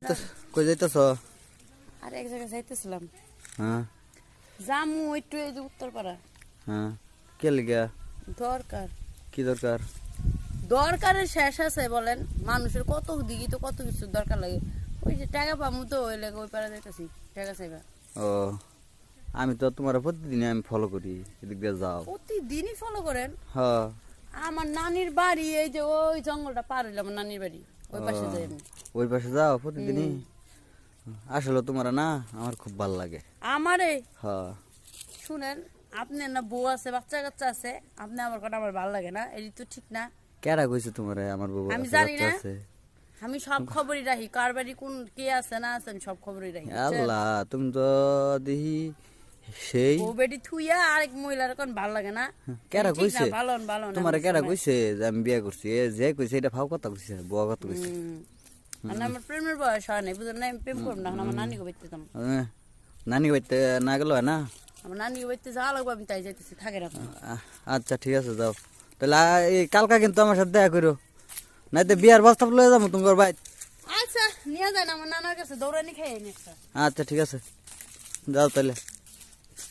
কই যাইতেছ? আর এক জায়গায় যাইতেছিলাম। হ্যাঁ জামু একটু এই যে উত্তরপাড়া। হ্যাঁ কে লিগা? দরকার কি দরকার? দরকারের শেষ আছে বলেন, মানুষের কত দিকে তো কত কিছু দরকার লাগে। ওই যে টাকা পামু তো ওই লাগে ওই পাড়া যাইতেছি টাকা চাইবা। ও আমি তো তোমার প্রতিদিন আমি ফলো করি, এদিক দিয়ে যাও। প্রতিদিনই ফলো করেন? হ্যাঁ আমার নানির বাড়ি এই যে ওই জঙ্গলটা পার হইলে আমার নানির বাড়ি ওই পাশে যাই আমি। ওই পাশে যাও প্রতিদিনই? আসলে তোমার না আমার খুব ভালো লাগে। আমারে হ্যাঁ শুনেন, আপনি না বউ আছে বাচ্চা কাচ্চা আছে, আপনি আমার কথা আমার ভালো লাগে না, এই তো ঠিক না। কেডা কইছে তোমার আমার বউ আমি আছে, জানি বাচ্চা না, আছে? আমি সব খবরই রাখি, কার বাড়ি কোন কে আছে না আছে আমি সব খবরই রাখি। আল্লাহ তুমি তো দেখি সেই বউ বেটি থুইয়া আরেক মহিলার কোন ভালো লাগে না। কেডা ঠিক না, কইছে ভালো ভালো না তোমার? কেডা কইছে যে আমি বিয়ে করছি? এ যে কইছে এটা ফাও কথা কইছে, বুয়া কথা কইছে। আমার প্রেমের বয়স হয় নাই, বুঝলেন না, আমি প্রেম করব না, আমার নানিকে বাইতে যাম। নানি বাইতে না গেল না? আমার নানিকে বাইতে যাওয়া লাগবে, আমি তাই যাইতেছি, থাকে না তো। আচ্ছা ঠিক আছে যাও তাহলে। এই কালকা কিন্তু আমার সাথে দেখা করো, নাই তো বিয়ার প্রস্তাব লয়ে যাবো তোমার ভাই। আচ্ছা নিয়ে যান, আমার নানার কাছে দৌড়ানি খাই একটা। আচ্ছা ঠিক আছে যাও তাহলে।